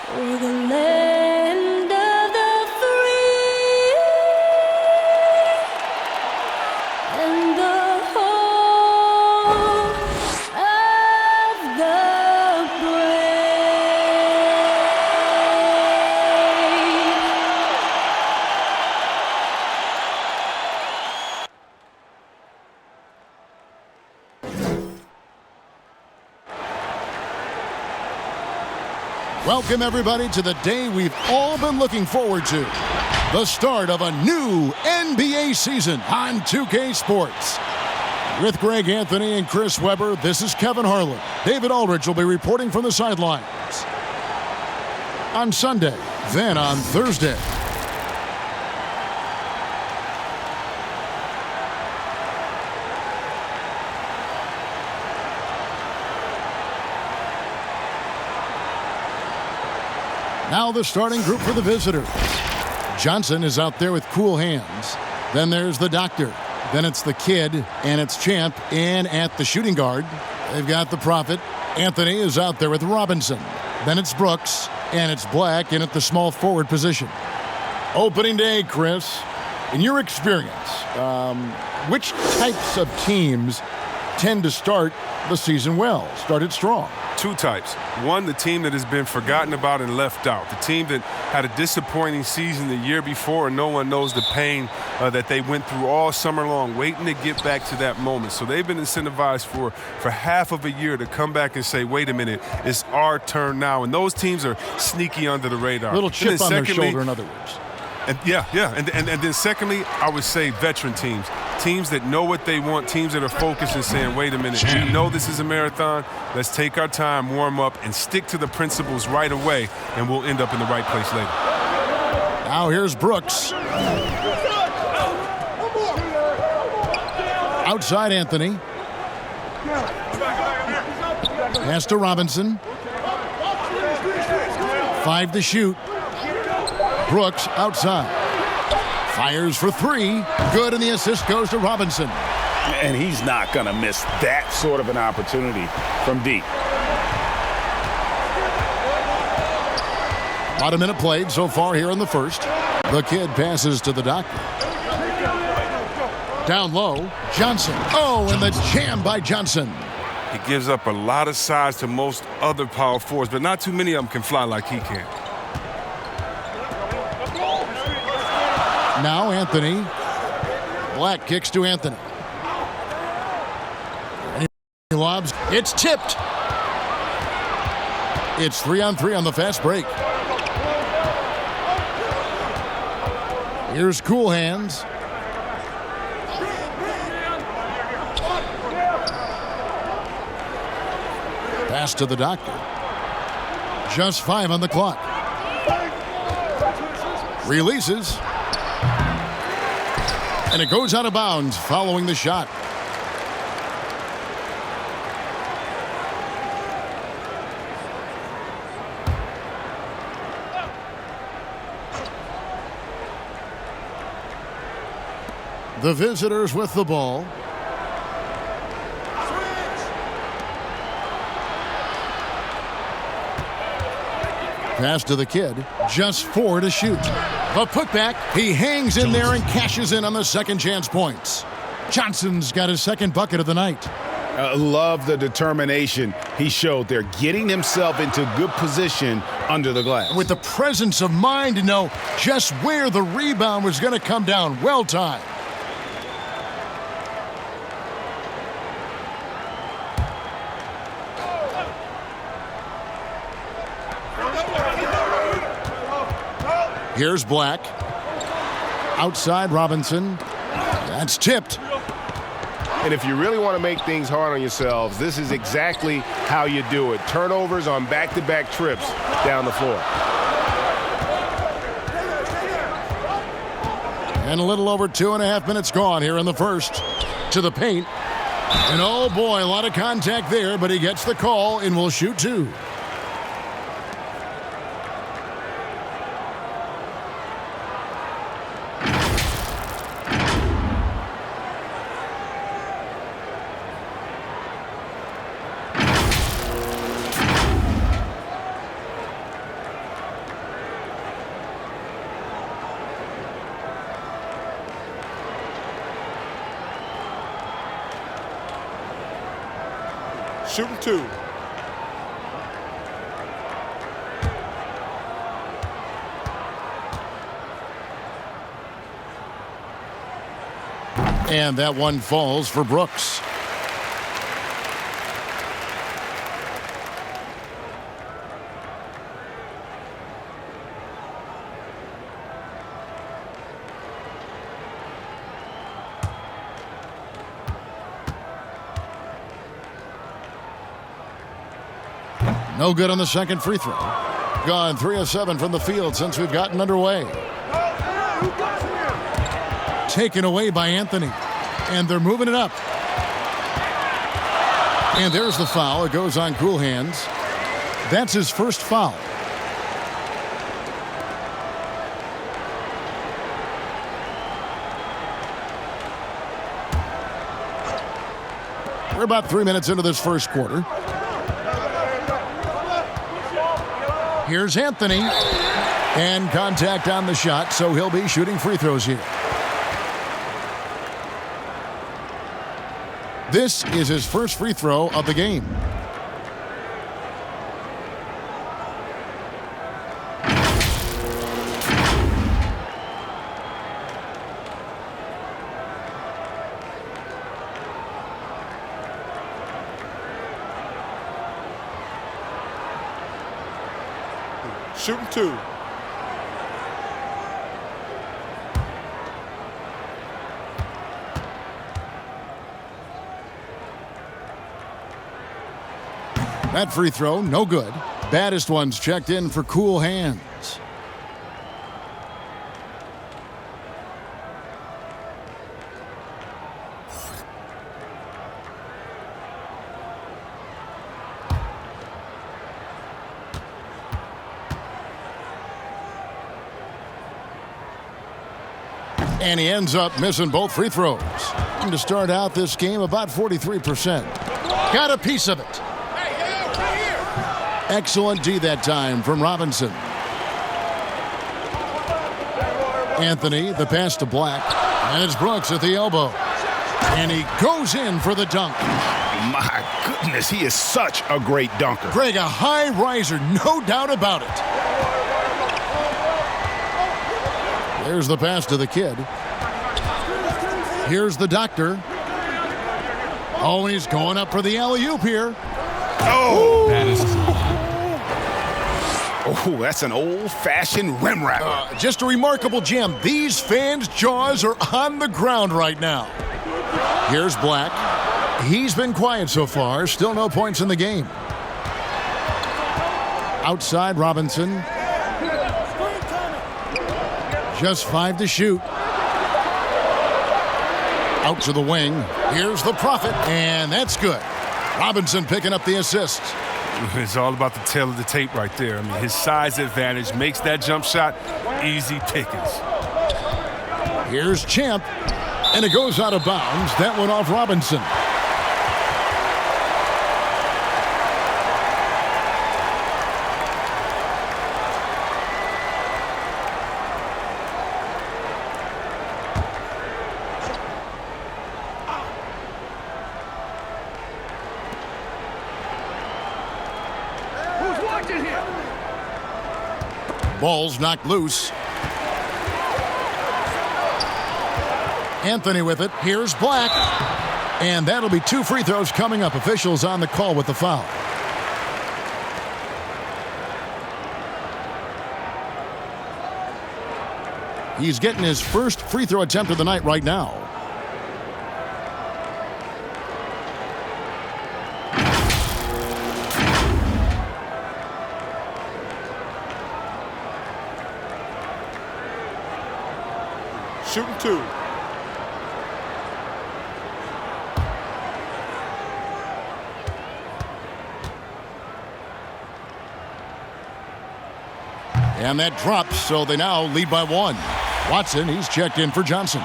For the land of the free and the home of the brave. Welcome, everybody, to the day we've all been looking forward to. The start of a new NBA season on 2K Sports. With Greg Anthony and Chris Webber, this is Kevin Harlan. David Aldridge will be reporting from the sidelines. On Sunday, then on Thursday. Now the starting group for the visitors. Johnson is out there with cool hands. Then there's the doctor. Then it's the kid, and it's Champ in at the shooting guard. They've got the prophet. Anthony is out there with Robinson. Then it's Brooks, and it's Black in at the small forward position. Opening day, Chris. In your experience, which types of teams tend to start the season well, start it strong? Two types. One, the team that has been forgotten about and left out. The team that had a disappointing season the year before, and no one knows the pain that they went through all summer long, waiting to get back to that moment. So they've been incentivized for half of a year to come back and say, wait a minute, it's our turn now. And those teams are sneaky under the radar. Little chip on their shoulder, in other words. And then secondly, I would say veteran teams. Teams that know what they want, teams that are focused and saying, wait a minute, we know this is a marathon. Let's take our time, warm up, and stick to the principles right away, and we'll end up in the right place later. Now here's Brooks. Outside Anthony. Pass to Robinson. 5 to shoot. Brooks outside. Fires for 3. Good, and the assist goes to Robinson. And he's not going to miss that sort of an opportunity from deep. About a minute played so far here in the first. The kid passes to the doctor. Down low, Johnson. Oh, and the jam by Johnson. He gives up a lot of size to most other power forwards, but not too many of them can fly like he can. Now Anthony. Black kicks to Anthony. And he lobs. It's tipped. It's 3-on-3 on the fast break. Here's cool hands. Pass to the doctor. Just 5 on the clock. Releases. And it goes out of bounds following the shot. The visitors with the ball. Pass to the kid. Just 4 to shoot. A putback. He hangs in there and cashes in on the second chance points. Johnson's got his second bucket of the night. Love the determination he showed there, getting himself into good position under the glass. With the presence of mind to know just where the rebound was going to come down. Well timed. Here's Black. Outside Robinson. That's tipped. And if you really want to make things hard on yourselves, this is exactly how you do it. Turnovers on back-to-back trips down the floor. And a little over 2.5 minutes gone here in the first. To the paint. And oh boy, a lot of contact there, but he gets the call and will shoot 2. Shooting 2. And that one falls for Brooks. No good on the second free throw. Gone 3 of 7 from the field since we've gotten underway. Taken away by Anthony. And they're moving it up. And there's the foul. It goes on Cool Hands. That's his first foul. We're about 3 minutes into this first quarter. Here's Anthony. And contact on the shot, so he'll be shooting free throws here. This is his first free throw of the game. Shooting 2. That free throw, no good. Baddest ones checked in for Cool Hands. And he ends up missing both free throws. And to start out this game, about 43%. Got a piece of it. Excellent D that time from Robinson. Anthony, the pass to Black. And it's Brooks at the elbow. And he goes in for the dunk. My goodness, he is such a great dunker. Greg, a high riser, no doubt about it. There's the pass to the kid. Here's the doctor. Oh, he's going up for the alley-oop here. Oh, that is... Oh, that's an old-fashioned rim wrapper. Just a remarkable jam. These fans' jaws are on the ground right now. Here's Black. He's been quiet so far. Still no points in the game. Outside Robinson. Just 5 to shoot. Out to the wing. Here's the Prophet, and that's good. Robinson picking up the assist. It's all about the tail of the tape right there. I mean, his size advantage makes that jump shot easy pickings. Here's Champ, and it goes out of bounds. That one off Robinson. Ball's knocked loose. Anthony with it. Here's Black. And that'll be 2 free throws coming up. Officials on the call with the foul. He's getting his first free throw attempt of the night right now. Shooting 2. And that drops, so they now lead by 1. Watson, he's checked in for Johnson.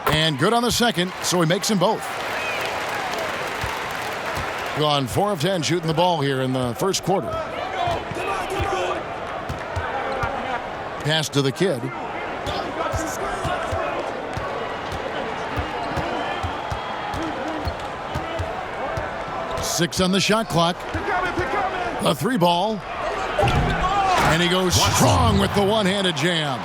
And good on the second, so he makes them both. Gone 4 of 10 shooting the ball here in the first quarter. Pass to the kid. Six on the shot clock. The 3 ball. And he goes strong with the one-handed jam.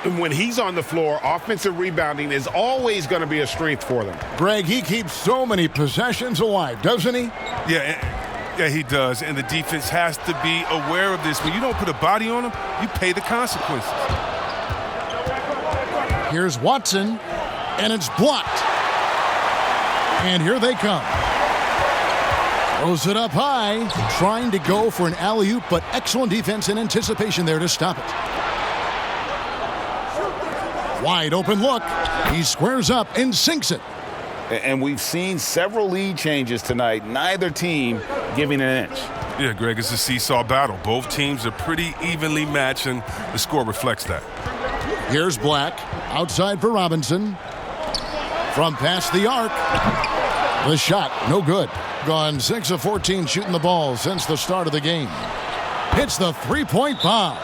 And when he's on the floor, offensive rebounding is always going to be a strength for them. Greg, he keeps so many possessions alive, doesn't he? Yeah, he does. And the defense has to be aware of this. When you don't put a body on him, you pay the consequences. Here's Watson, and it's blocked. And here they come. Throws it up high, trying to go for an alley-oop, but excellent defense and anticipation there to stop it. Wide open look. He squares up and sinks it. And we've seen several lead changes tonight, neither team giving an inch. Yeah, Greg, it's a seesaw battle. Both teams are pretty evenly matched, and the score reflects that. Here's Black, outside for Robinson. From past the arc. The shot, no good. Gone 6 of 14 shooting the ball since the start of the game. Hits the three-point bomb.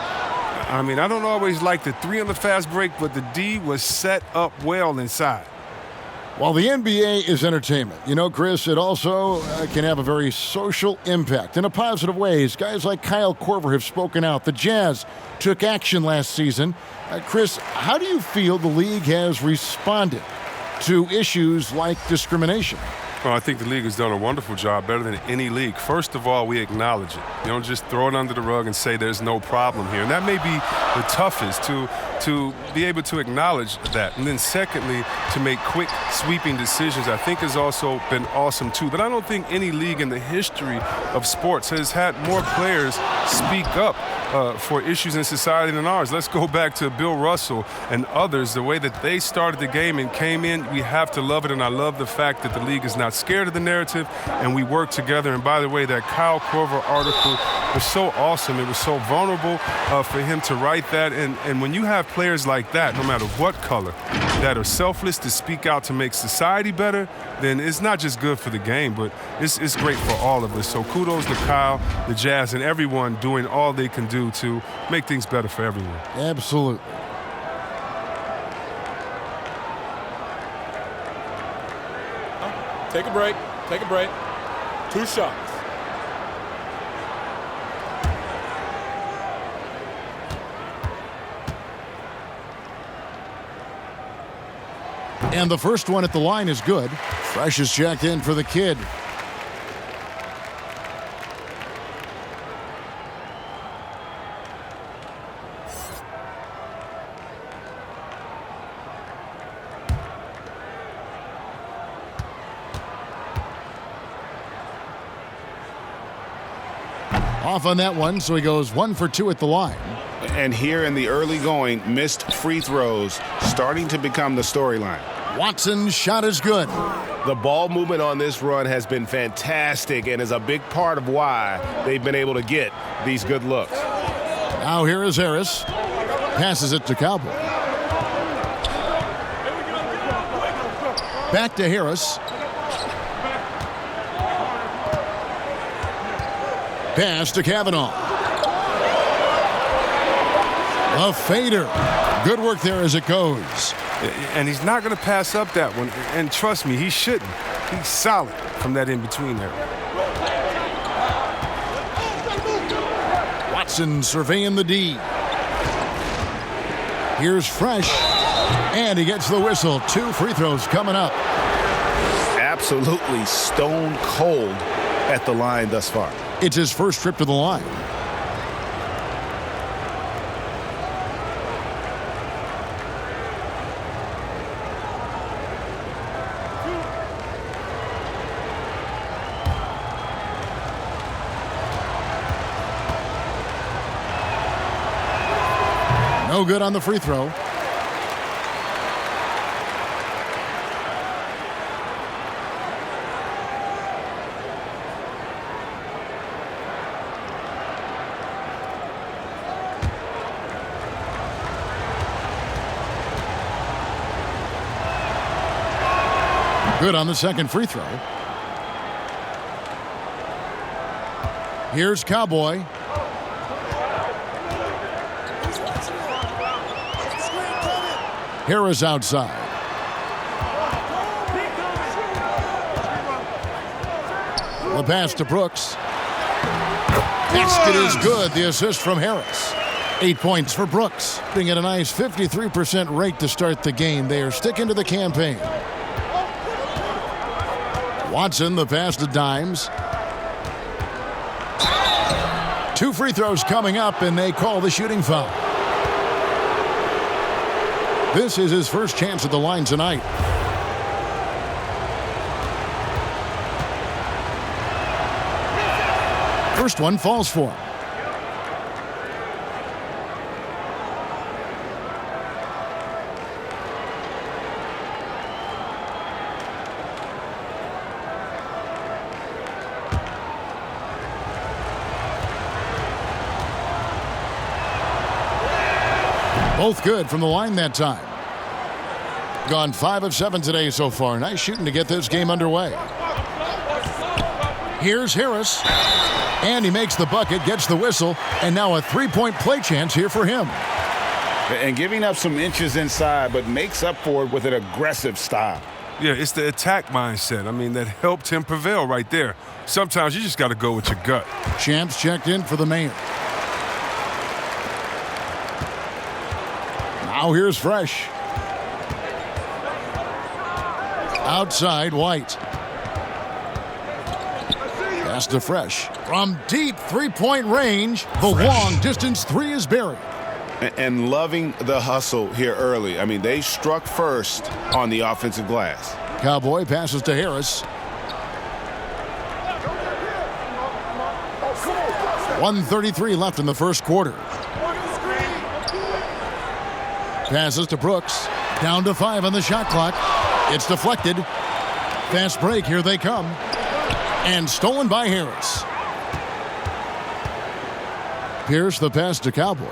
I mean, I don't always like the 3 on the fast break, but the D was set up well inside. While the NBA is entertainment, you know, Chris, it also can have a very social impact in a positive ways. Guys like Kyle Korver have spoken out. The Jazz took action last season. Chris, how do you feel the league has responded to issues like discrimination? Well, I think the league has done a wonderful job, better than any league. First of all, we acknowledge it. You don't just throw it under the rug and say there's no problem here. And that may be the toughest, to be able to acknowledge that. And then secondly, to make quick, sweeping decisions, I think has also been awesome too. But I don't think any league in the history of sports has had more players speak up for issues in society than ours. Let's go back to Bill Russell and others, the way that they started the game and came in. We have to love it, and I love the fact that the league is not scared of the narrative, and we work together. And by the way, that Kyle Korver article was so awesome. It was so vulnerable for him to write that. And when you have players like that, no matter what color, that are selfless to speak out to make society better, then it's not just good for the game, but it's great for all of us. So kudos to Kyle, the Jazz, and everyone doing all they can do to make things better for everyone. Absolutely. Take a break. Take a break. 2 shots. And the first one at the line is good. Fresh is checked in for the kid. Off on that one, so he goes 1 for 2 at the line. And here in the early going, missed free throws starting to become the storyline. Watson's shot is good. The ball movement on this run has been fantastic and is a big part of why they've been able to get these good looks. Now here is Harris. Passes it to Cowboy. Back to Harris. Pass to Kavanaugh. A fader. Good work there as it goes. And he's not going to pass up that one. And trust me, he shouldn't. He's solid from that in-between there. Watson surveying the D. Here's Fresh. And he gets the whistle. 2 free throws coming up. Absolutely stone cold at the line thus far. It's his first trip to the line. No good on the free throw. Good on the second free throw. Here's Cowboy. Harris outside. The pass to Brooks. Basket is good. The assist from Harris. 8 points for Brooks. Being at a nice 53% rate to start the game. They are sticking to the campaign. Watson, the pass to Dimes. 2 free throws coming up, and they call the shooting foul. This is his first chance at the line tonight. First one falls for him. Both good from the line that time. Gone 5 of 7 today so far. Nice shooting to get this game underway. Here's Harris. And he makes the bucket, gets the whistle, and now a three-point play chance here for him. And giving up some inches inside, but makes up for it with an aggressive style. Yeah, it's the attack mindset. I mean, that helped him prevail right there. Sometimes you just got to go with your gut. Champs checked in for the mayor. Now here's Fresh. Outside, White. Pass to Fresh. From deep three-point range, the long-distance three is buried. And loving the hustle here early. I mean, they struck first on the offensive glass. Cowboy passes to Harris. 1:33 left in the first quarter. Passes to Brooks. Down to 5 on the shot clock. It's deflected. Fast break, here they come. And stolen by Harris. Pierce the pass to Cowboy.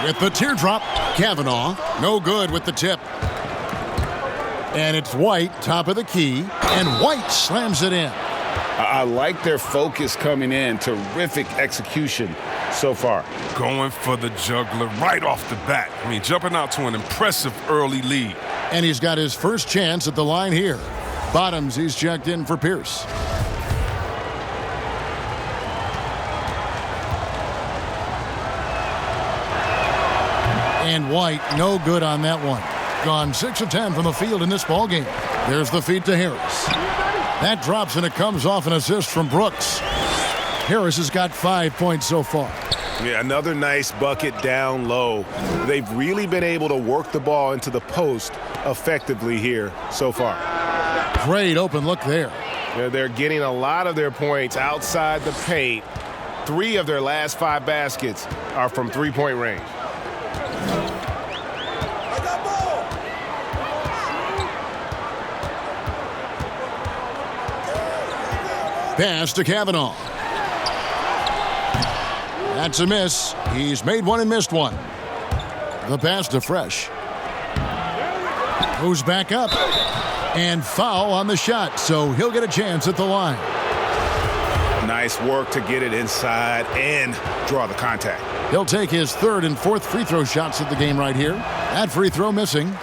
With the teardrop, Kavanaugh. No good with the tip. And it's White, top of the key. And White slams it in. I like their focus coming in. Terrific execution so far. Going for the juggler right off the bat. I mean, jumping out to an impressive early lead. And he's got his first chance at the line here. Bottoms, he's checked in for Pierce. And White, no good on that one. Gone 6 of 10 from the field in this ballgame. There's the feed to Harris. That drops and it comes off an assist from Brooks. Harris has got 5 points so far. Yeah, another nice bucket down low. They've really been able to work the ball into the post effectively here so far. Great open look there. Yeah, they're getting a lot of their points outside the paint. 3 of their last 5 baskets are from three-point range. Pass to Kavanaugh. That's a miss. He's made one and missed one. The pass to Fresh. Goes back up. And foul on the shot, so he'll get a chance at the line. Nice work to get it inside and draw the contact. He'll take his 3rd and 4th free throw shots at the game right here. That free throw missing.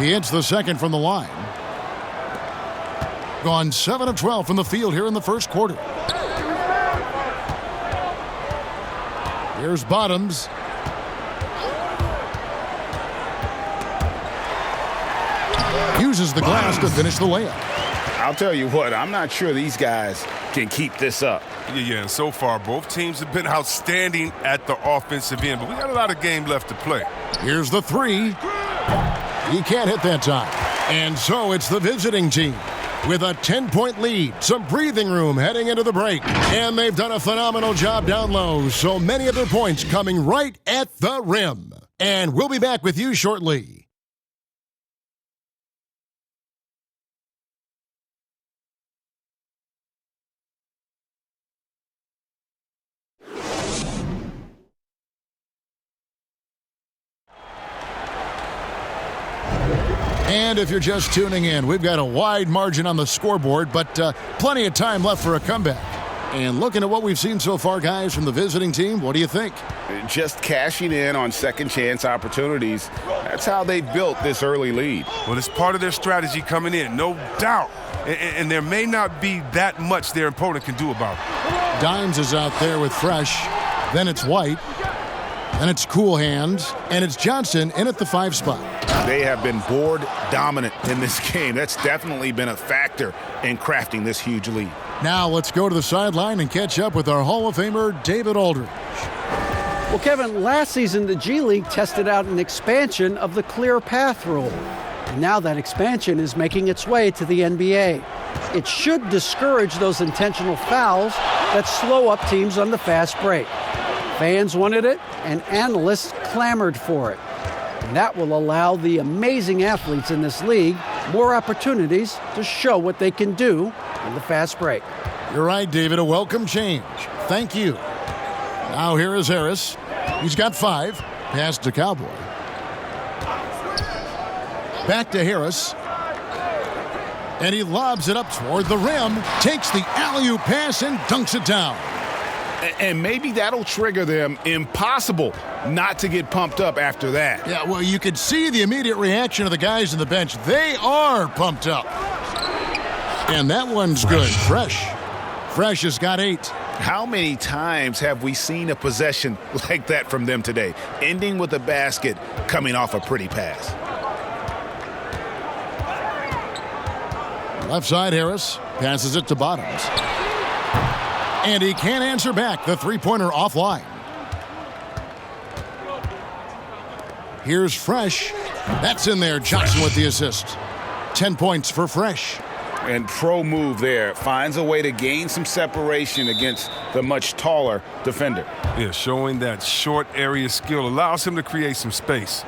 He hits the second from the line. Gone 7 of 12 from the field here in the first quarter. Here's Bottoms. Uses the glass to finish the layup. I'll tell you what, I'm not sure these guys can keep this up. Yeah, and so far both teams have been outstanding at the offensive end, but we got a lot of game left to play. Here's the three. He can't hit that time. And so it's the visiting team with a 10-point lead, some breathing room heading into the break. And they've done a phenomenal job down low, so many of their points coming right at the rim. And we'll be back with you shortly. And if you're just tuning in, we've got a wide margin on the scoreboard, but plenty of time left for a comeback. And looking at what we've seen so far, guys, from the visiting team, what do you think? Just cashing in on second chance opportunities. That's how they built this early lead. Well, it's part of their strategy coming in, no doubt. And there may not be that much their opponent can do about it. Dimes is out there with Fresh. Then it's White. Then it's Cool Hands. And it's Johnson in at the 5 spot. They have been board dominant in this game. That's definitely been a factor in crafting this huge lead. Now let's go to the sideline and catch up with our Hall of Famer, David Aldridge. Well, Kevin, last season the G League tested out an expansion of the clear path rule. And now that expansion is making its way to the NBA. It should discourage those intentional fouls that slow up teams on the fast break. Fans wanted it, and analysts clamored for it. And that will allow the amazing athletes in this league more opportunities to show what they can do in the fast break. You're right, David. A welcome change. Thank you. Now here is Harris. He's got 5. Pass to Cowboy. Back to Harris. And he lobs it up toward the rim. Takes the alley-oop pass and dunks it down. And maybe that'll trigger them. Impossible not to get pumped up after that. Yeah, well, you could see the immediate reaction of the guys on the bench. They are pumped up. And that one's good. Fresh. Fresh has got 8. How many times have we seen a possession like that from them today, ending with a basket coming off a pretty pass? Left side, Harris passes it to Bottoms. And he can't answer back. The three-pointer offline. Here's Fresh. That's in there. Johnson with the assist. 10 points for Fresh. And pro move there. Finds a way to gain some separation against the much taller defender. Yeah, showing that short area skill allows him to create some space.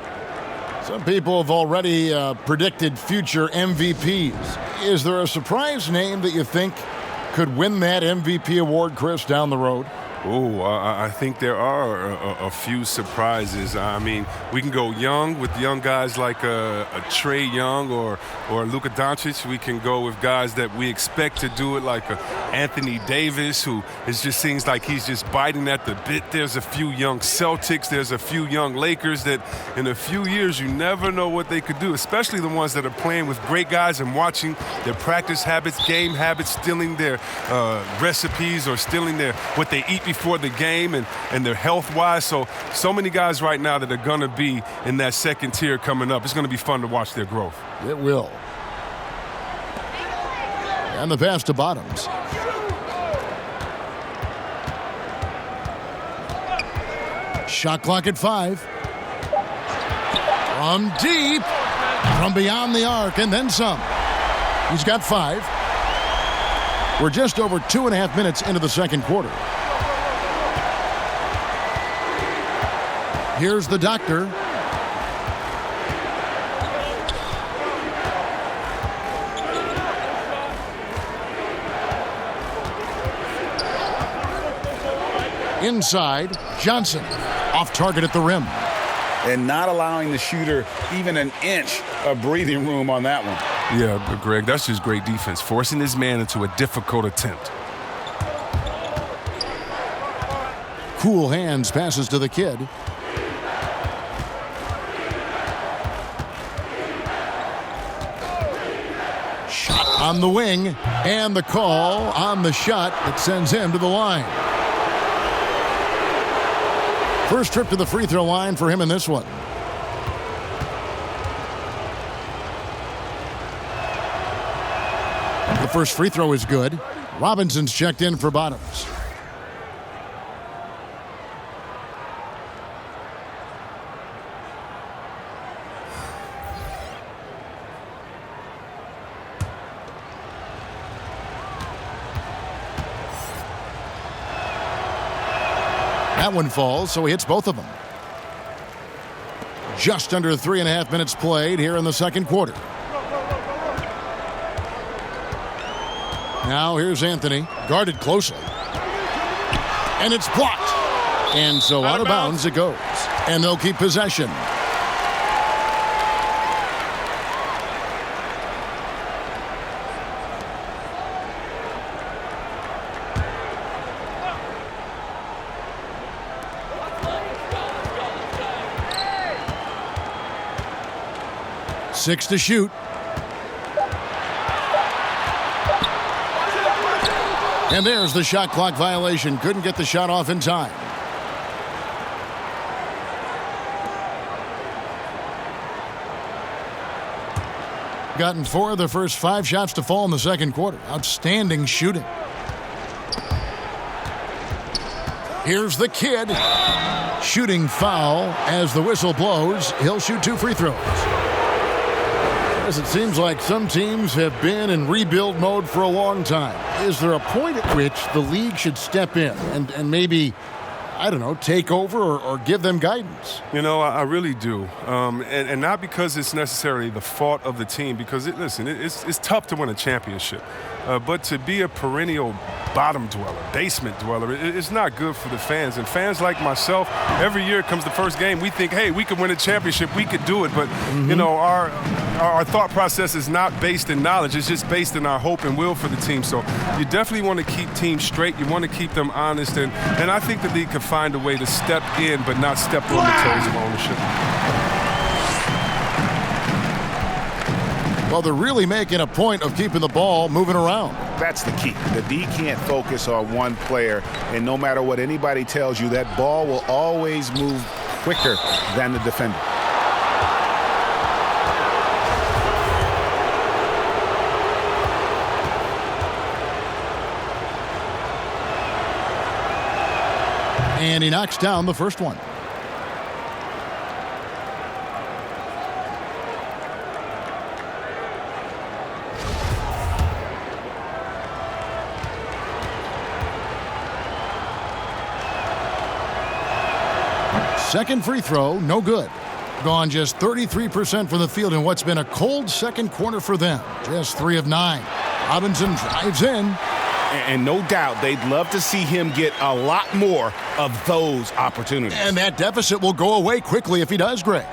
Some people have already predicted future MVPs. Is there a surprise name that you think could win that MVP award, Chris, down the road? Oh, I think there are a few surprises. I mean, we can go young with young guys like a Trae Young or Luka Doncic. We can go with guys that we expect to do it like Anthony Davis, who just seems like he's just biting at the bit. There's a few young Celtics. There's a few young Lakers that in a few years you never know what they could do, especially the ones that are playing with great guys and watching their practice habits, game habits, stealing their recipes or stealing what they eat before the game and their health-wise. So many guys right now that are going to be in that second tier coming up. It's going to be fun to watch their growth. It will. And the pass to Bottoms. Shot clock at 5. From deep. From beyond the arc and then some. He's got 5. We're just over 2.5 minutes into the second quarter. Here's the doctor. Inside, Johnson. Off target at the rim. And not allowing the shooter even an inch of breathing room on that one. Yeah, Greg, that's just great defense. Forcing his man into a difficult attempt. Cool Hands passes to the kid. Shot on the wing. And the call on the shot that sends him to the line. First trip to the free throw line for him in this one. The first free throw is good. Robinson's checked in for Bottoms. That one falls, so he hits both of them. Just under 3.5 minutes played here in the second quarter. Now here's Anthony, guarded closely. And it's blocked. And so out of bounds it goes. And they'll keep possession. 6 to shoot. And there's the shot clock violation. Couldn't get the shot off in time. Gotten 4 of the first 5 shots to fall in the second quarter. Outstanding shooting. Here's the kid. Shooting foul as the whistle blows. He'll shoot 2 free throws. As it seems like some teams have been in rebuild mode for a long time. Is there a point at which the league should step in and maybe, I don't know, take over or give them guidance? You know, I really do. And not because it's necessarily the fault of the team, because, it's tough to win a championship. But to be a perennial bottom dweller, basement dweller, it's not good for the fans. And fans like myself, every year comes the first game, we think, hey, we could win a championship, we could do it. But, you know, our thought process is not based in knowledge. It's just based in our hope and will for the team. So you definitely want to keep teams straight. You want to keep them honest. And I think the league can find a way to step in but not step on the toes of ownership. Well, they're really making a point of keeping the ball moving around. That's the key. The D can't focus on one player, and no matter what anybody tells you, that ball will always move quicker than the defender. And he knocks down the first one. Second free throw, no good. Gone just 33% from the field in what's been a cold second quarter for them. Just 3 of 9. Robinson drives in. And no doubt they'd love to see him get a lot more of those opportunities. And that deficit will go away quickly if he does, Greg.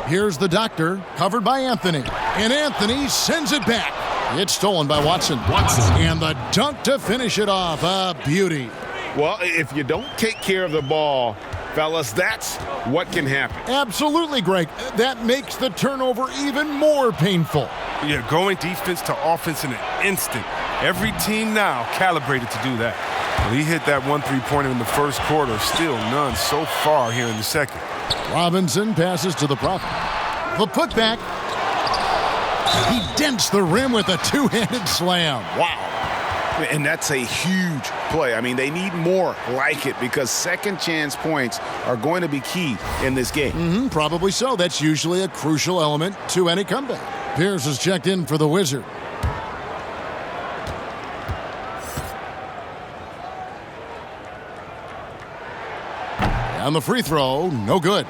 Here's the doctor, covered by Anthony. And Anthony sends it back. It's stolen by Watson. And the dunk to finish it off. A beauty. Well, if you don't take care of the ball, fellas, that's what can happen. Absolutely, Greg. That makes the turnover even more painful. Yeah, going defense to offense in an instant. Every team now calibrated to do that. Well, he hit that 1 3-pointer in the first quarter. Still none so far here in the second. Robinson passes to the Prophet. The putback. He dents the rim with a 2-handed slam. Wow. And that's a huge play. I mean, they need more like it because second chance points are going to be key in this game. Probably so. That's usually a crucial element to any comeback. Pierce is checked in for the Wizard. And the free throw, no good.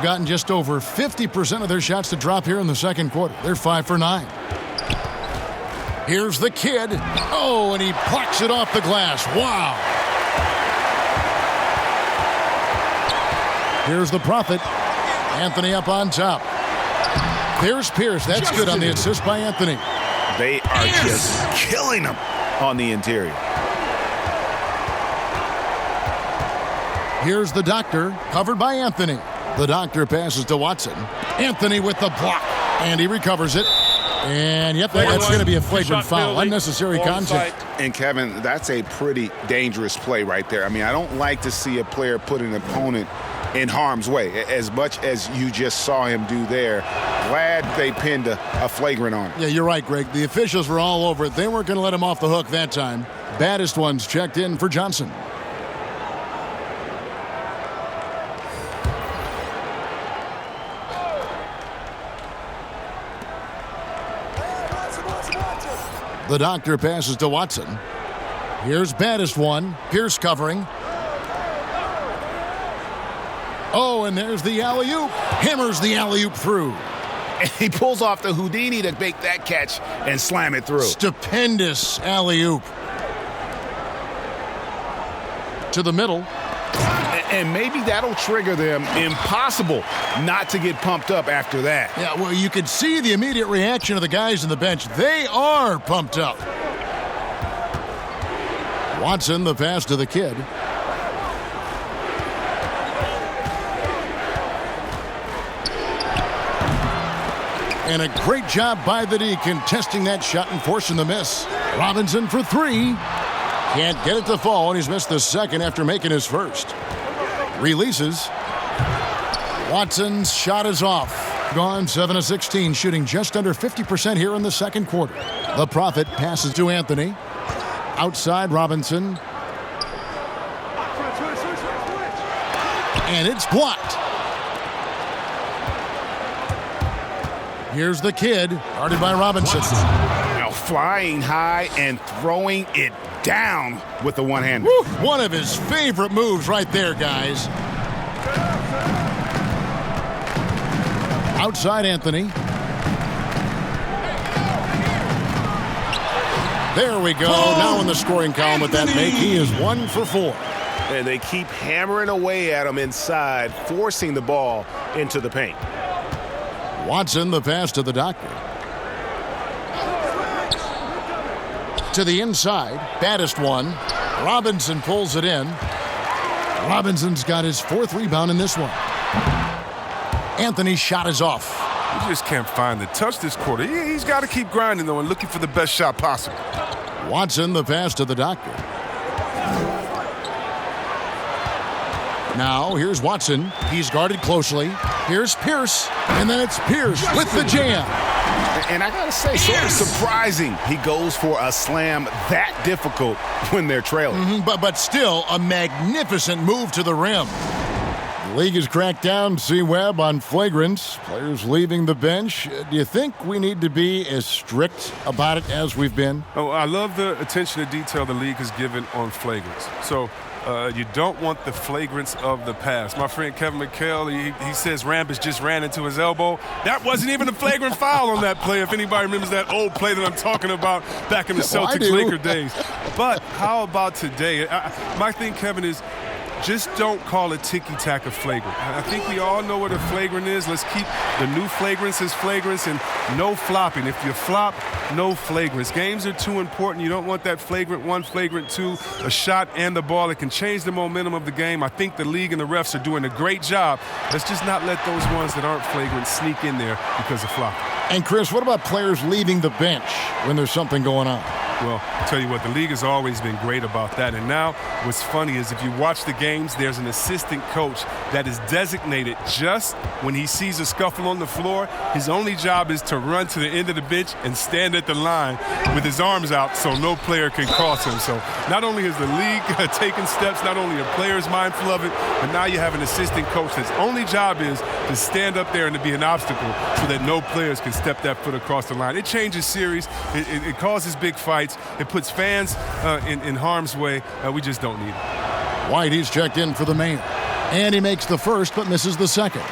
Gotten just over 50% of their shots to drop here in the second quarter. They're 5 for 9. Here's the kid. Oh, and he plucks it off the glass. Wow. Here's the Prophet. Anthony up on top. There's Pierce. That's good on the assist by Anthony. They are just killing them on the interior. Here's the doctor, covered by Anthony. The doctor passes to Watson. Anthony with the block. And he recovers it. And, yep, that's going to be a flagrant foul. Unnecessary contact. And, Kevin, that's a pretty dangerous play right there. I mean, I don't like to see a player put an opponent in harm's way, as much as you just saw him do there. Glad they pinned a flagrant on him. Yeah, you're right, Greg. The officials were all over it. They weren't going to let him off the hook that time. Baddest ones checked in for Johnson. The doctor passes to Watson. Here's baddest one. Pierce covering. Oh, and there's the alley-oop. Hammers the alley-oop through. And he pulls off the Houdini to make that catch and slam it through. Stupendous alley-oop. To the middle. And maybe that'll trigger them. Impossible not to get pumped up after that. Yeah, well, you could see the immediate reaction of the guys on the bench. They are pumped up. Watson, the pass to the kid. And a great job by the D contesting that shot and forcing the miss. Robinson for three. Can't get it to fall, and he's missed the second after making his first. Releases. Watson's shot is off. Gone 7 of 16, shooting just under 50% here in the second quarter. The Prophet passes to Anthony. Outside Robinson. And it's blocked. Here's the kid, guarded by Robinson. Now flying high and throwing it down with the one-hander. One of his favorite moves right there, guys. Outside Anthony. There we go. Now in the scoring column with that make, he is 1 for 4. And they keep hammering away at him inside, forcing the ball into the paint. Watson, the pass to the doctor. To the inside, baddest one. Robinson pulls it in. Robinson's got his 4th rebound in this one. Anthony's shot is off. He just can't find the touch this quarter. He's got to keep grinding, though, and looking for the best shot possible. Watson, the pass to the doctor. Now, here's Watson. He's guarded closely. Here's Pierce. And then it's Pierce with the jam. And I got to say, sort of surprising he goes for a slam that difficult when they're trailing. But still, a magnificent move to the rim. The league has cracked down C-Web on flagrants. Players leaving the bench. Do you think we need to be as strict about it as we've been? Oh, I love the attention to detail the league has given on flagrants. So you don't want the flagrants of the past. My friend Kevin McHale, he says Rambis just ran into his elbow. That wasn't even a flagrant foul on that play, if anybody remembers that old play that I'm talking about back in the Celtics-Laker days. But how about today? My thing, Kevin, is just don't call it ticky-tack a flagrant. I think we all know what a flagrant is. Let's keep the new flagrants as flagrants and no flopping. If you flop, no flagrants. Games are too important. You don't want that flagrant 1, flagrant 2, a shot and the ball. It can change the momentum of the game. I think the league and the refs are doing a great job. Let's just not let those ones that aren't flagrant sneak in there because of flopping. And, Chris, what about players leaving the bench when there's something going on? Well, I'll tell you what, the league has always been great about that. And now what's funny is if you watch the games, there's an assistant coach that is designated just when he sees a scuffle on the floor. His only job is to run to the end of the bench and stand at the line with his arms out so no player can cross him. So not only is the league taking steps, not only are players mindful of it, but now you have an assistant coach whose only job is to stand up there and to be an obstacle so that no players can step that foot across the line. It changes series. It causes big fights. It puts fans in harm's way. We just don't need it. White, he's checked in for the main. And he makes the first but misses the second.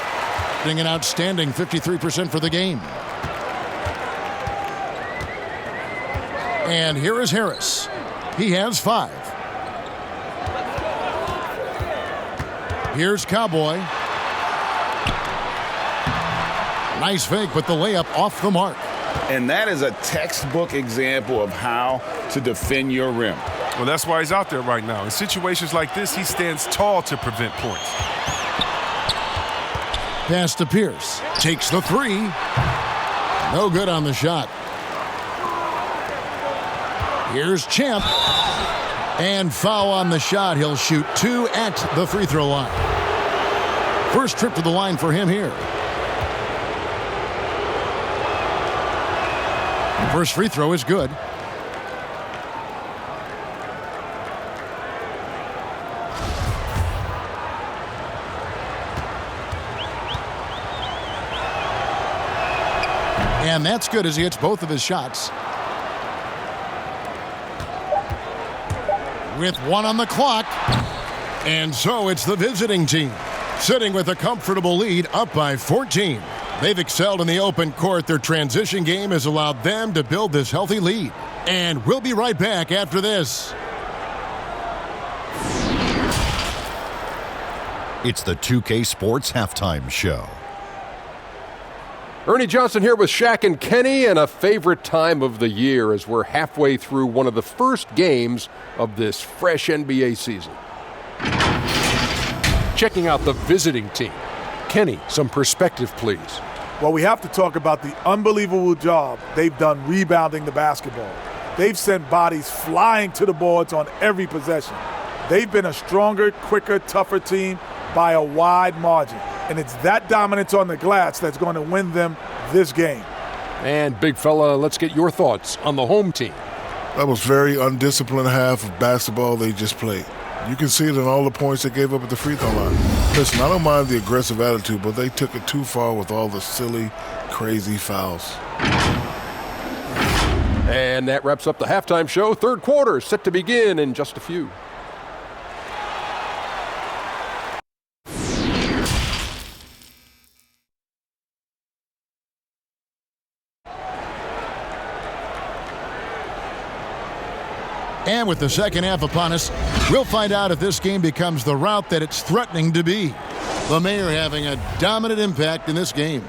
Getting an outstanding 53% for the game. And here is Harris. He has 5. Here's Cowboy. Nice fake, but the layup off the mark. And that is a textbook example of how to defend your rim. Well, that's why he's out there right now. In situations like this, he stands tall to prevent points. Pass to Pierce. Takes the 3. No good on the shot. Here's Champ. And foul on the shot. He'll shoot 2 at the free throw line. First trip to the line for him here. First free throw is good. And that's good as he hits both of his shots. With 1 on the clock. And so it's the visiting team, sitting with a comfortable lead, up by 14. They've excelled in the open court. Their transition game has allowed them to build this healthy lead. And we'll be right back after this. It's the 2K Sports Halftime Show. Ernie Johnson here with Shaq and Kenny, and a favorite time of the year as we're halfway through one of the first games of this fresh NBA season. Checking out the visiting team. Kenny, some perspective, please. Well, we have to talk about the unbelievable job they've done rebounding the basketball. They've sent bodies flying to the boards on every possession. They've been a stronger, quicker, tougher team by a wide margin. And it's that dominance on the glass that's going to win them this game. And big fella, let's get your thoughts on the home team. That was very undisciplined half of basketball they just played. You can see it in all the points they gave up at the free throw line. Listen, I don't mind the aggressive attitude, but they took it too far with all the silly, crazy fouls. And that wraps up the halftime show. Third quarter set to begin in just a few. And with the second half upon us, we'll find out if this game becomes the rout that it's threatening to be. The mayor having a dominant impact in this game.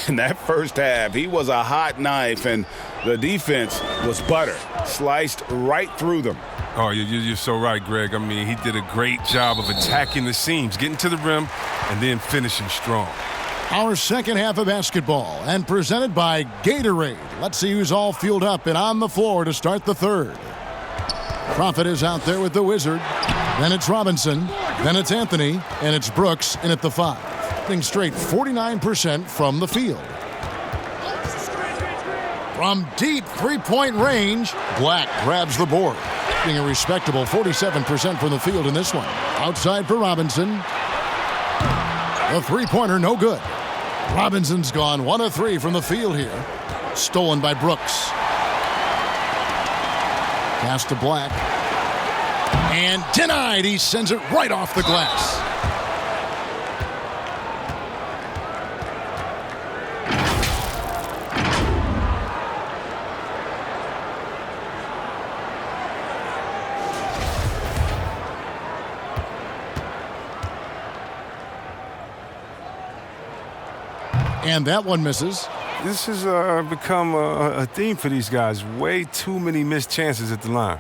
In that first half, he was a hot knife, and the defense was butter, sliced right through them. Oh, you're so right, Greg. I mean, he did a great job of attacking the seams, getting to the rim, and then finishing strong. Our second half of basketball, and presented by Gatorade. Let's see who's all fueled up and on the floor to start the third. Prophet is out there with the Wizard. Then it's Robinson. Then it's Anthony. And it's Brooks in at the 5. Hitting straight 49% from the field. From deep three-point range, Black grabs the board. Hitting a respectable 47% from the field in this one. Outside for Robinson. The three-pointer no good. Robinson's gone 1 of 3 from the field here. Stolen by Brooks. Pass to Black. And denied. He sends it right off the glass. And that one misses. This has become a theme for these guys. Way too many missed chances at the line.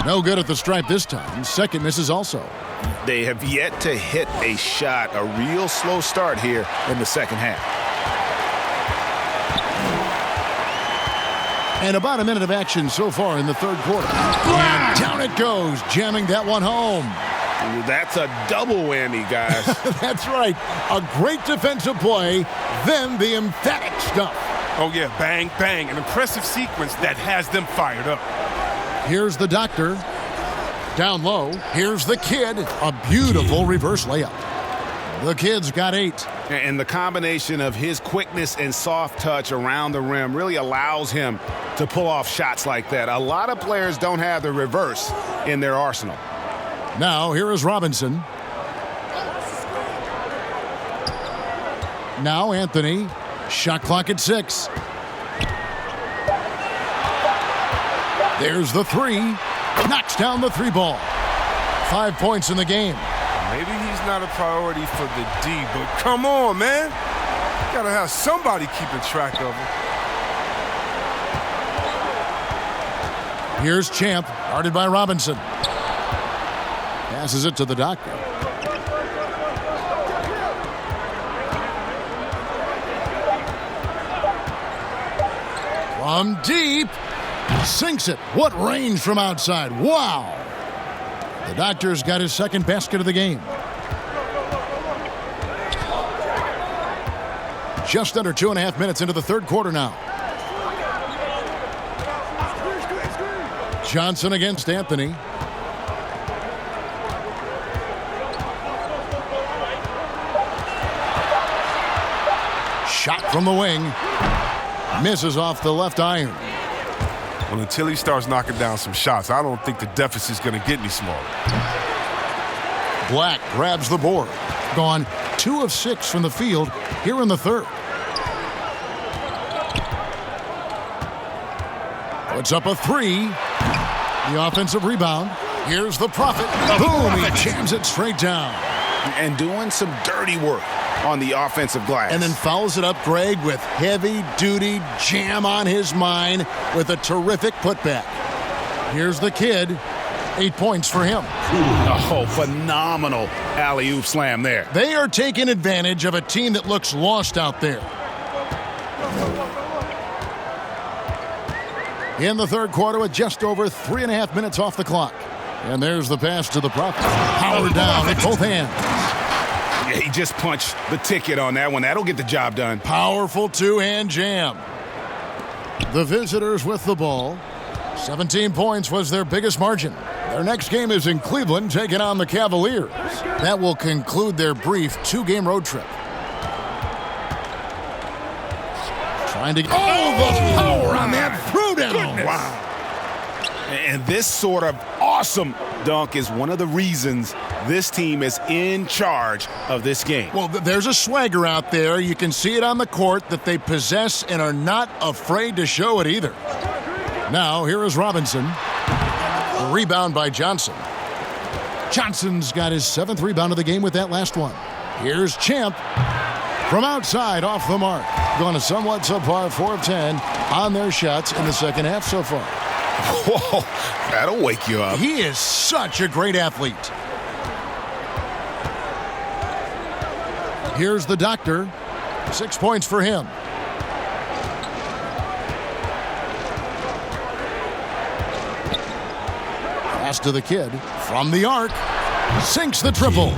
No good at the stripe this time. Second misses also. They have yet to hit a shot. A real slow start here in the second half. And about a minute of action so far in the third quarter. And down it goes, jamming that one home. That's a double whammy, guys. That's right. A great defensive play, then the emphatic stuff. Oh, yeah, bang, bang. An impressive sequence that has them fired up. Here's the doctor. Down low, here's the kid. A beautiful reverse layup. The kid's got 8. And the combination of his quickness and soft touch around the rim really allows him to pull off shots like that. A lot of players don't have the reverse in their arsenal. Now, here is Robinson. Now, Anthony. Shot clock at 6. There's the 3. Knocks down the 3 ball. 5 points in the game. Maybe he's not a priority for the D, but come on, man. You gotta have somebody keeping track of him. Here's Champ, guarded by Robinson. Passes it to the doctor. From deep. Sinks it. What range from outside. Wow. The doctor's got his second basket of the game. Just under 2.5 minutes into the third quarter now. Johnson against Anthony. Shot from the wing. Misses off the left iron. Well, until he starts knocking down some shots, I don't think the deficit's going to get any smaller. Black grabs the board. Gone 2 of 6 from the field here in the third. Puts up a 3. The offensive rebound. Here's the Prophet. Boom! He jams it straight down. And doing some dirty work. on the offensive glass. And then follows it up, Greg, with heavy-duty jam on his mind with a terrific putback. Here's the kid. 8 points for him. Oh, phenomenal alley-oop slam there. They are taking advantage of a team that looks lost out there. In the third quarter with just over 3.5 minutes off the clock. And there's the pass to the Prophet. Powered down with both hands. Yeah, he just punched the ticket on that one. That'll get the job done. Powerful two-hand jam. The visitors with the ball. 17 points was their biggest margin. Their next game is in Cleveland, taking on the Cavaliers. That will conclude their brief 2-game road trip. Trying to get... Oh, the power on that throwdown! Wow. And this sort of awesome dunk is one of the reasons this team is in charge of this game. Well, there's a swagger out there. You can see it on the court that they possess and are not afraid to show it either. Now, here is Robinson. A rebound by Johnson. Johnson's got his 7th rebound of the game with that last one. Here's Champ from outside off the mark. Going to somewhat subpar 4 of 10 on their shots in the second half so far. Whoa, that'll wake you up. He is such a great athlete. Here's the doctor. 6 points for him. Pass to the kid from the arc. Sinks the triple.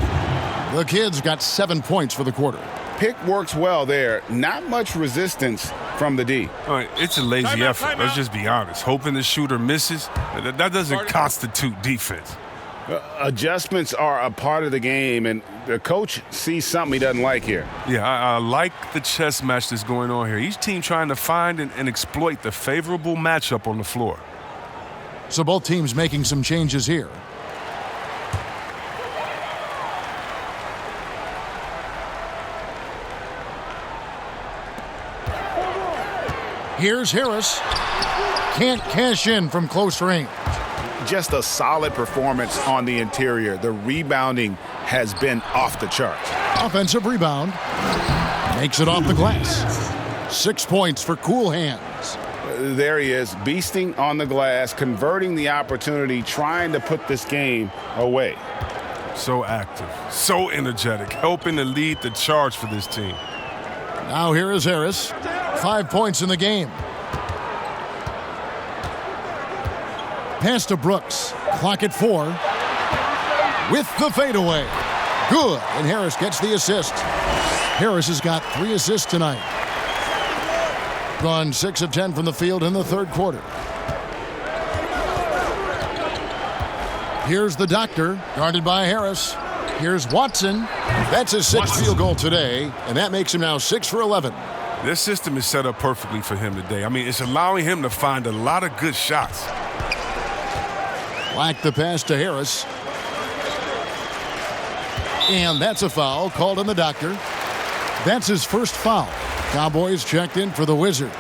The kid's got 7 points for the quarter. Pick works well there. Not much resistance from the D. All right, it's a lazy effort. Let's just be honest. Hoping the shooter misses, that doesn't constitute defense. Adjustments are a part of the game, and the coach sees something he doesn't like here. Yeah, I like the chess match that's going on here. Each team trying to find and exploit the favorable matchup on the floor. So both teams making some changes here. Here's Harris. Can't cash in from close range. Just a solid performance on the interior. The rebounding has been off the charts. Offensive rebound. Makes it off the glass. 6 points for Cool Hands. There he is, beasting on the glass, converting the opportunity, trying to put this game away. So active, so energetic, helping to lead the charge for this team. Now here is Harris. 5 points in the game. Pass to Brooks. Clock at 4. With the fadeaway. Good. And Harris gets the assist. Harris has got 3 assists tonight. Gone 6 of 10 from the field in the third quarter. Here's the doctor, guarded by Harris. Here's Watson. That's his 6th field goal today, and that makes him now 6 for 11. This system is set up perfectly for him today. I mean, it's allowing him to find a lot of good shots. Black the pass to Harris. And that's a foul called on the doctor. That's his first foul. Cowboys checked in for the Wizard.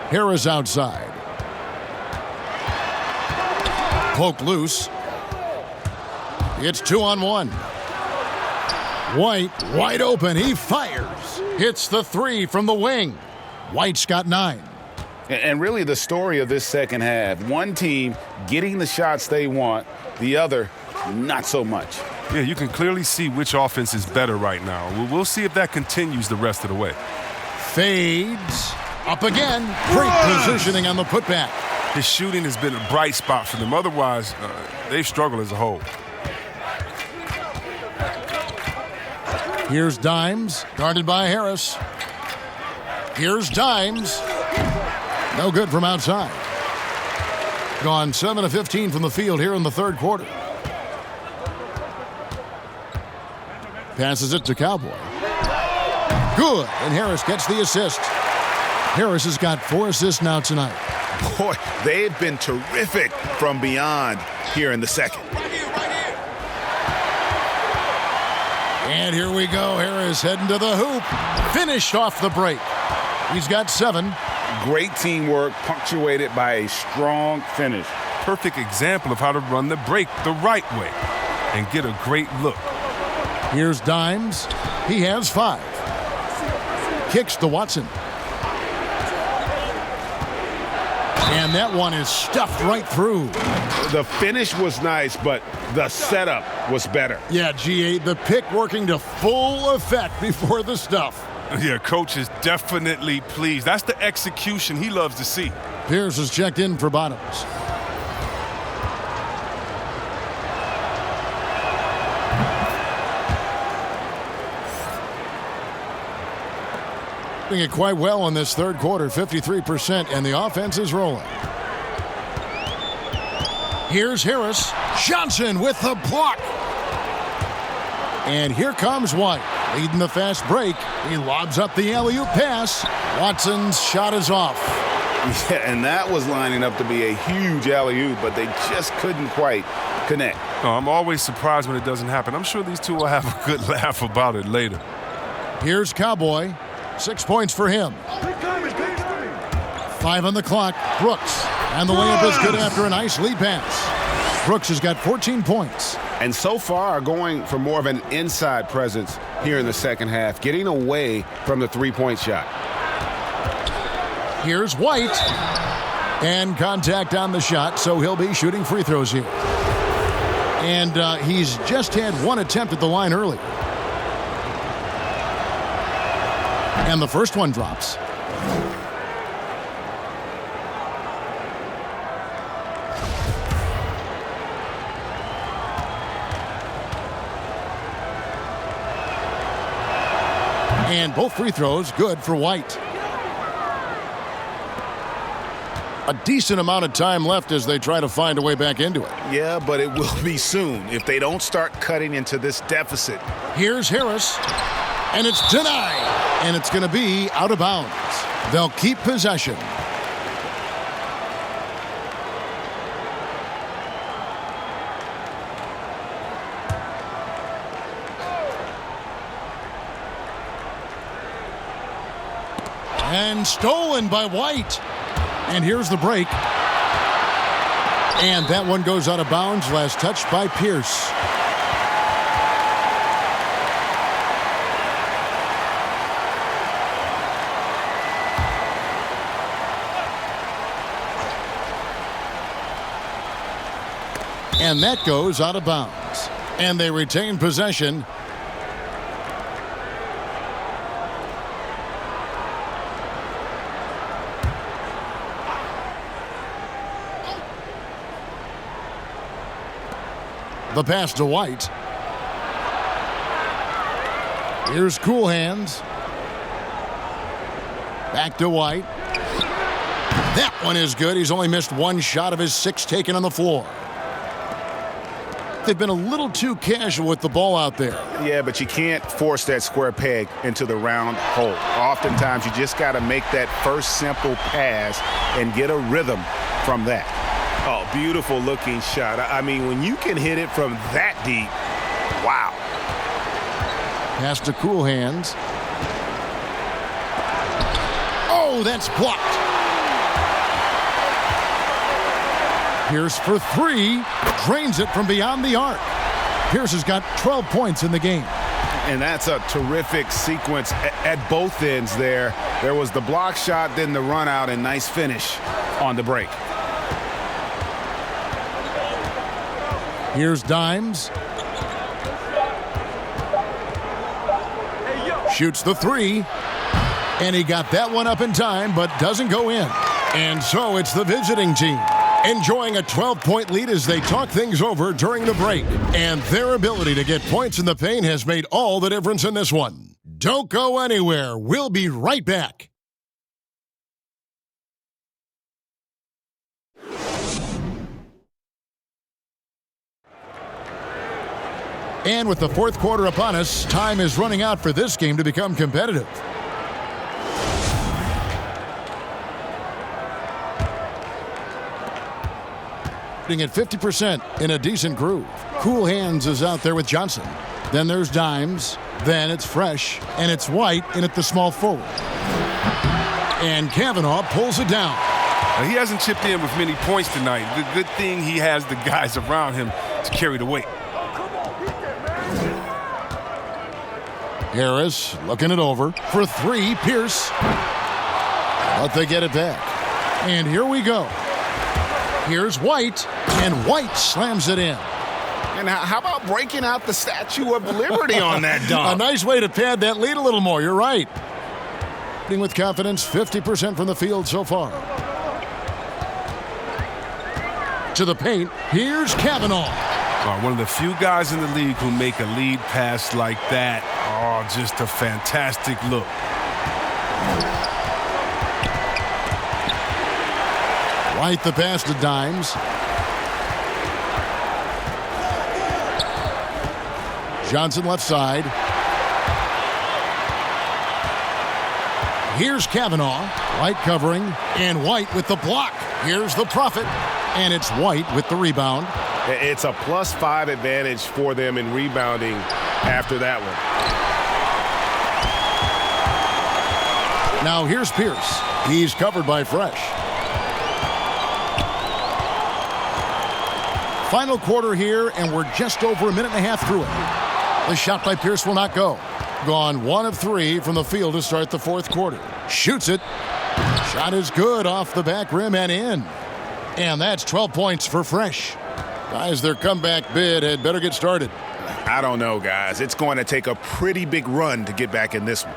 Harris outside. Poke loose. It's 2-on-1. White wide open. He fires. Hits the 3 from the wing. White's got 9. And really the story of this second half, one team getting the shots they want, the other not so much. Yeah, you can clearly see which offense is better right now. We'll see if that continues the rest of the way. Fades. Up again. Great positioning on the putback. His shooting has been a bright spot for them. Otherwise, they've struggled as a whole. Here's Dimes, guarded by Harris. Here's Dimes. No good from outside. Gone 7 of 15 from the field here in the third quarter. Passes it to Cowboy. Good, and Harris gets the assist. Harris has got 4 assists now tonight. Boy, they've been terrific from beyond here in the second. And here we go. Harris heading to the hoop. Finished off the break. He's got 7. Great teamwork, punctuated by a strong finish. Perfect example of how to run the break the right way and get a great look. Here's Dimes. He has 5. Kicks to Watson. And that one is stuffed right through. The finish was nice, but the setup was better. Yeah, GA, the pick working to full effect before the stuff. Yeah, coach is definitely pleased. That's the execution he loves to see. Pierce is checked in for Bottoms. Doing it quite well in this third quarter, 53%, and the offense is rolling. Here's Harris. Johnson with the block. And here comes White, leading the fast break. He lobs up the alley-oop pass. Watson's shot is off. Yeah, and that was lining up to be a huge alley-oop, but they just couldn't quite connect. No, I'm always surprised when it doesn't happen. I'm sure these two will have a good laugh about it later. Here's Cowboy. 6 points for him. 5 on the clock. Brooks. And the layup is good after a nice lead pass. Brooks has got 14 points. And so far going for more of an inside presence here in the second half, getting away from the three-point shot. Here's White. And contact on the shot, so he'll be shooting free throws here. And he's just had 1 attempt at the line earlier. And the first one drops. And both free throws good for White. A decent amount of time left as they try to find a way back into it. Yeah, but it will be soon if they don't start cutting into this deficit. Here's Harris. And it's denied. And it's going to be out of bounds. They'll keep possession. And stolen by White. And here's the break. And that one goes out of bounds. Last touch by Pierce. And that goes out of bounds. And they retain possession. The pass to White. Here's Cool Hands. Back to White. That one is good. He's only missed 1 shot of his 6 taken on the floor. They've been a little too casual with the ball out there. Yeah, but you can't force that square peg into the round hole. Oftentimes, you just got to make that first simple pass and get a rhythm from that. Oh, beautiful looking shot. I mean, when you can hit it from that deep, wow. Pass to Cool Hands. Oh, that's blocked. Pierce for 3. Drains it from beyond the arc. Pierce has got 12 points in the game. And that's a terrific sequence at both ends there. There was the block shot, then the run out, and nice finish on the break. Here's Dimes. Shoots the 3. And he got that one up in time, but doesn't go in. And so it's the visiting team enjoying a 12-point lead as they talk things over during the break. And their ability to get points in the paint has made all the difference in this one. Don't go anywhere. We'll be right back. And with the fourth quarter upon us, time is running out for this game to become competitive. At 50% in a decent groove. Cool Hands is out there with Johnson. Then there's Dimes. Then it's Fresh, and it's White in at the small forward. And Kavanaugh pulls it down. He hasn't chipped in with many points tonight. The good thing he has the guys around him to carry the weight. Harris looking it over for three. Pierce. But they get it back. And here we go. Here's White, and White slams it in. And how about breaking out the Statue of Liberty on that dunk? A nice way to pad that lead a little more. You're right. With confidence, 50% from the field so far. To the paint, here's Kavanaugh. One of the few guys in the league who make a lead pass like that. Oh, just a fantastic look. White the pass to Dimes. Johnson left side. Here's Kavanaugh. White covering, and White with the block. Here's the Prophet, and it's White with the rebound. It's a +5 advantage for them in rebounding after that one. Now here's Pierce. He's covered by Fresh. Final quarter here, and we're just over a minute and a half through it. The shot by Pierce will not go. Gone 1 of 3 from the field to start the fourth quarter. Shoots it. Shot is good off the back rim and in. And that's 12 points for Fresh. Guys, their comeback bid had better get started. I don't know, guys. It's going to take a pretty big run to get back in this one.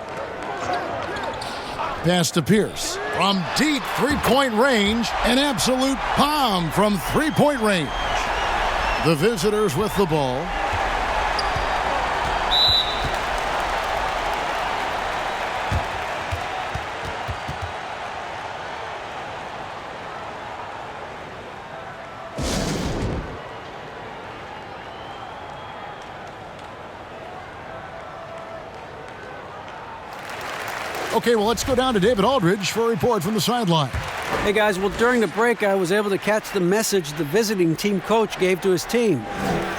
Pass to Pierce. From deep three-point range, an absolute bomb from three-point range. The visitors with the ball. Okay, well, let's go down to David Aldridge for a report from the sideline. Hey, guys, well, during the break, I was able to catch the message the visiting team coach gave to his team.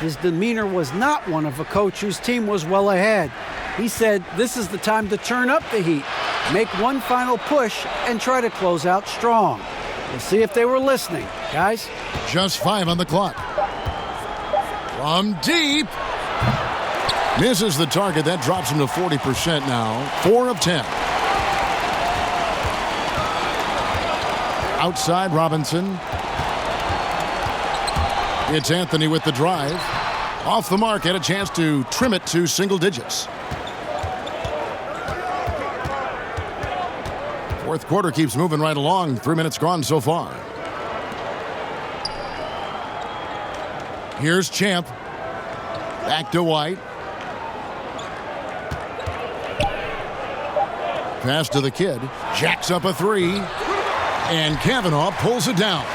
His demeanor was not one of a coach whose team was well ahead. He said, this is the time to turn up the heat, make one final push, and try to close out strong. We'll see if they were listening, guys. Just 5 on the clock. From deep. Misses the target. That drops him to 40% now. 4 of 10. Outside Robinson. It's Anthony with the drive. Off the mark, had a chance to trim it to single digits. Fourth quarter keeps moving right along. 3 minutes gone so far. Here's Champ. Back to White. Pass to the kid. Jacks up a 3. And Kavanaugh pulls it down.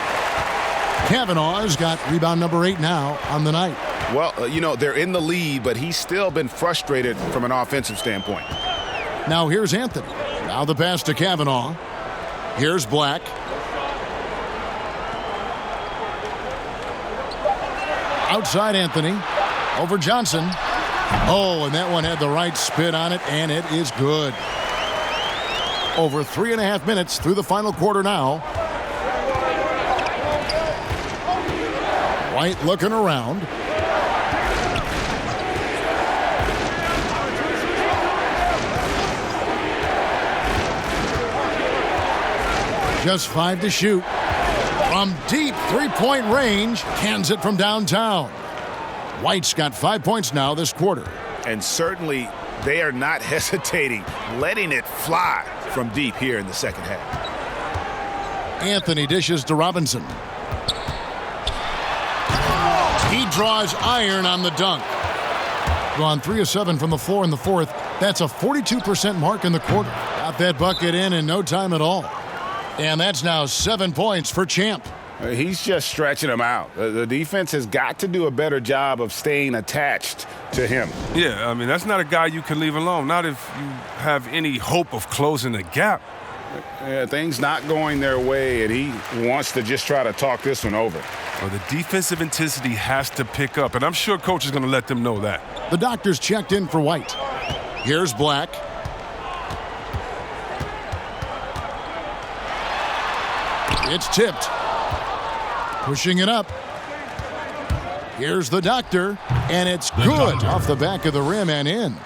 Kavanaugh's got rebound number 8 now on the night. Well, they're in the lead, but he's still been frustrated from an offensive standpoint. Now here's Anthony. Now the pass to Kavanaugh. Here's Black. Outside Anthony. Over Johnson. Oh, and that one had the right spin on it, and it is good. Over 3.5 minutes through the final quarter now. White looking around. Just 5 to shoot. From deep three-point range, cans it from downtown. White's got 5 points now this quarter. And certainly they are not hesitating, letting it fly from deep here in the second half. Anthony dishes to Robinson. He draws iron on the dunk. Gone 3 of 7 from the floor in the fourth. That's a 42% mark in the quarter. Got that bucket in no time at all. And that's now 7 points for Champ. He's just stretching him out. The defense has got to do a better job of staying attached to him. Yeah, I mean, that's not a guy you can leave alone. Not if you have any hope of closing the gap. Yeah, things not going their way, and he wants to just try to talk this one over. Well, the defensive intensity has to pick up, and I'm sure coach is going to let them know that. The doctors checked in for White. Here's Black. It's tipped. Pushing it up. Here's the Doctor, and it's good off the back of the rim and in.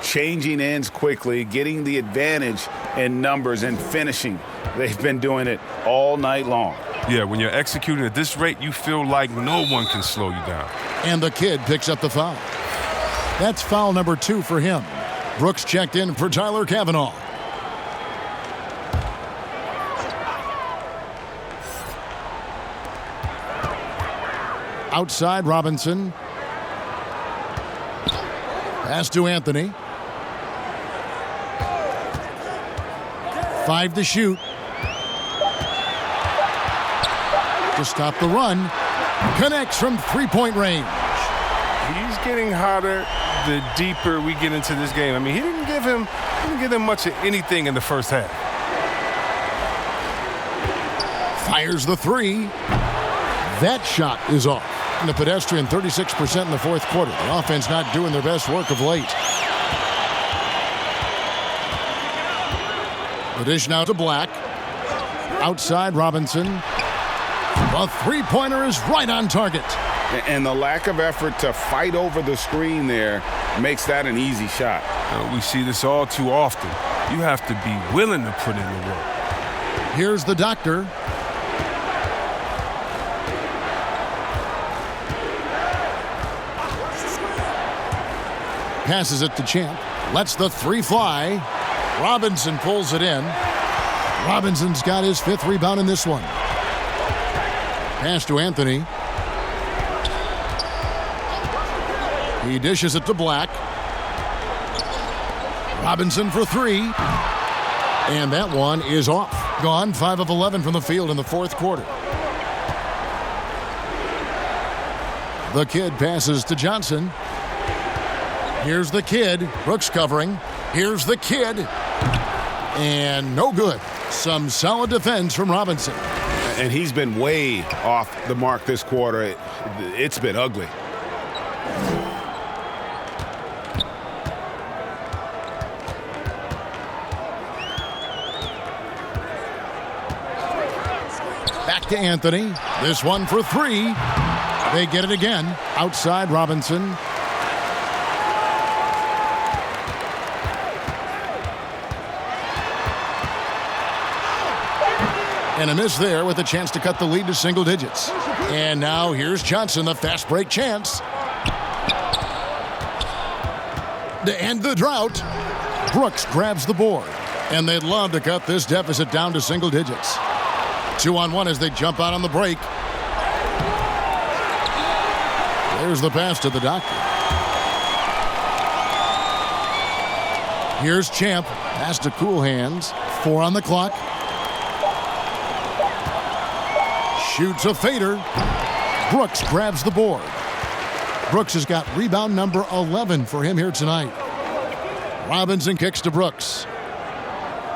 Changing ends quickly, getting the advantage in numbers and finishing. They've been doing it all night long. Yeah, when you're executing at this rate, you feel like no one can slow you down. And the kid picks up the foul. That's foul number 2 for him. Brooks checked in for Tyler Cavanaugh. Outside, Robinson. Pass to Anthony. 5 to shoot. To stop the run. Connects from three-point range. He's getting hotter the deeper we get into this game. I mean, he didn't give him much of anything in the first half. Fires the 3. That shot is off. And the pedestrian 36% in the fourth quarter. The offense not doing their best work of late. The dish now to Black. Outside, Robinson. The three-pointer is right on target. And the lack of effort to fight over the screen there makes that an easy shot. We see this all too often. You have to be willing to put in the work. Here's the Doctor. Passes it to Champ. Lets the 3 fly. Robinson pulls it in. Robinson's got his 5th rebound in this one. Pass to Anthony. He dishes it to Black. Robinson for 3. And that one is off. Gone 5 of 11 from the field in the fourth quarter. The kid passes to Johnson. Here's the kid. Brooks covering. Here's the kid. And no good. Some solid defense from Robinson. And he's been way off the mark this quarter. It's been ugly. Back to Anthony. This one for 3. They get it again. Outside, Robinson. And a miss there with a chance to cut the lead to single digits. And now here's Johnson, the fast break chance. To end the drought, Brooks grabs the board. And they'd love to cut this deficit down to single digits. 2-on-1 as they jump out on the break. There's the pass to the Doctor. Here's Champ. Pass to Cool Hands. 4 on the clock. Shoots a fader. Brooks grabs the board. Brooks has got rebound number 11 for him here tonight. Robinson kicks to Brooks.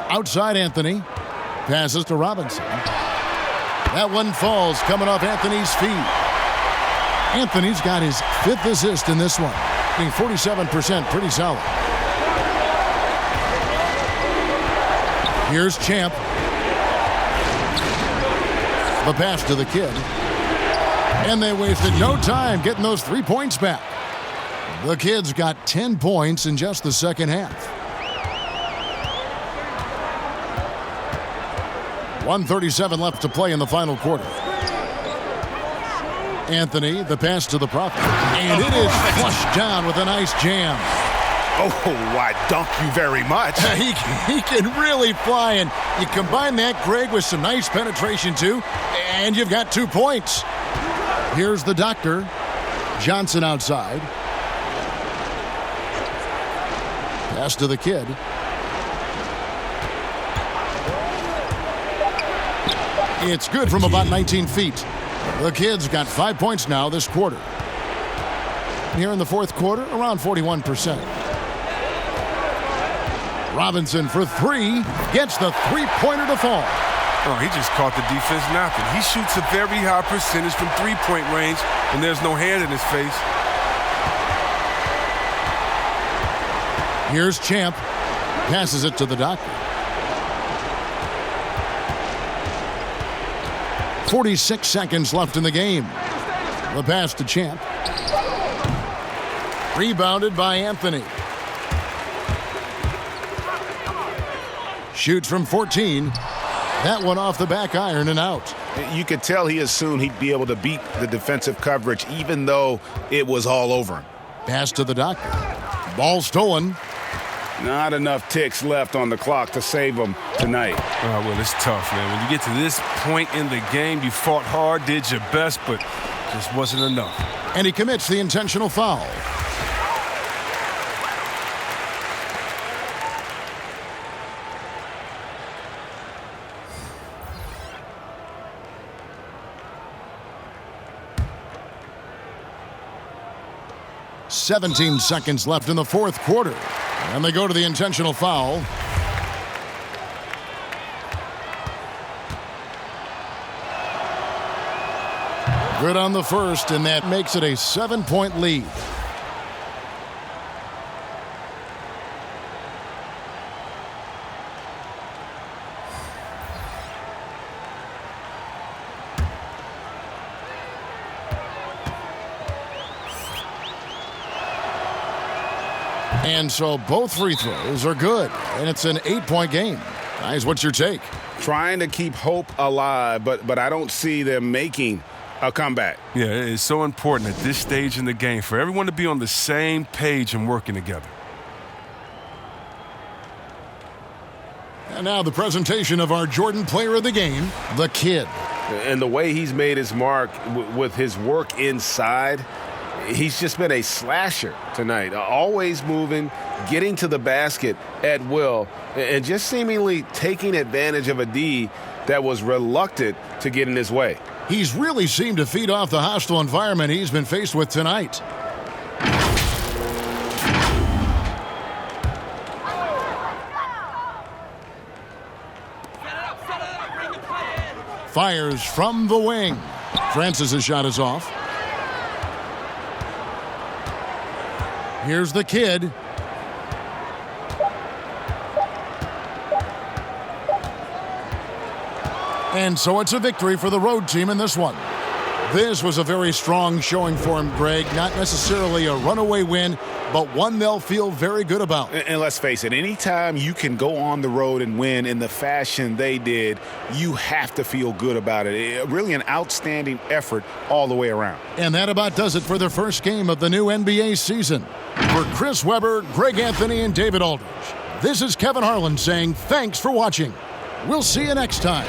Outside Anthony. Passes to Robinson. That one falls coming off Anthony's feet. Anthony's got his 5th assist in this one. Being 47%, pretty solid. Here's Champ. The pass to the kid. And they wasted no time getting those 3 points back. The kid's got 10 points in just the second half. 1:37 left to play in the final quarter. Anthony, the pass to the Prophet. And it is flushed down with a nice jam. Oh, why, dunk you very much. He can really fly, and you combine that, Greg, with some nice penetration, too, and you've got 2 points. Here's the Doctor. Johnson outside. Pass to the kid. It's good from about 19 feet. The kid's got 5 points now this quarter. Here in the fourth quarter, around 41%. Robinson for 3. Gets the three-pointer to fall. Oh, he just caught the defense napping. He shoots a very high percentage from three-point range, and there's no hand in his face. Here's Champ. Passes it to the doctor. 46 seconds left in the game. The pass to Champ. Rebounded by Anthony. Shoots from 14. That one off the back iron and out. You could tell he assumed he'd be able to beat the defensive coverage even though it was all over him. Pass to the doctor. Ball stolen. Not enough ticks left on the clock to save him tonight. Well, it's tough, man. When you get to this point in the game, you fought hard, did your best, but just wasn't enough. And he commits the intentional foul. "17 seconds left in the fourth quarter. And they go to the intentional foul. Good on the first, and that makes it a 7-point lead. And so both free throws are good, and it's an 8-point game. Guys, what's your take? Trying to keep hope alive, but I don't see them making a comeback. Yeah, it's so important at this stage in the game for everyone to be on the same page and working together. And now the presentation of our Jordan player of the game, the kid. And the way he's made his mark with his work inside, he's just been a slasher tonight. Always moving, getting to the basket at will, and just seemingly taking advantage of a D that was reluctant to get in his way. He's really seemed to feed off the hostile environment he's been faced with tonight. Fires from the wing. Francis's shot is off. Here's the kid. And so it's a victory for the road team in this one. This was a very strong showing for him, Greg. Not necessarily a runaway win, but one they'll feel very good about. And let's face it, anytime you can go on the road and win in the fashion they did, you have to feel good about it. Really an outstanding effort all the way around. And that about does it for the first game of the new NBA season. For Chris Webber, Greg Anthony, and David Aldridge, this is Kevin Harlan saying thanks for watching. We'll see you next time.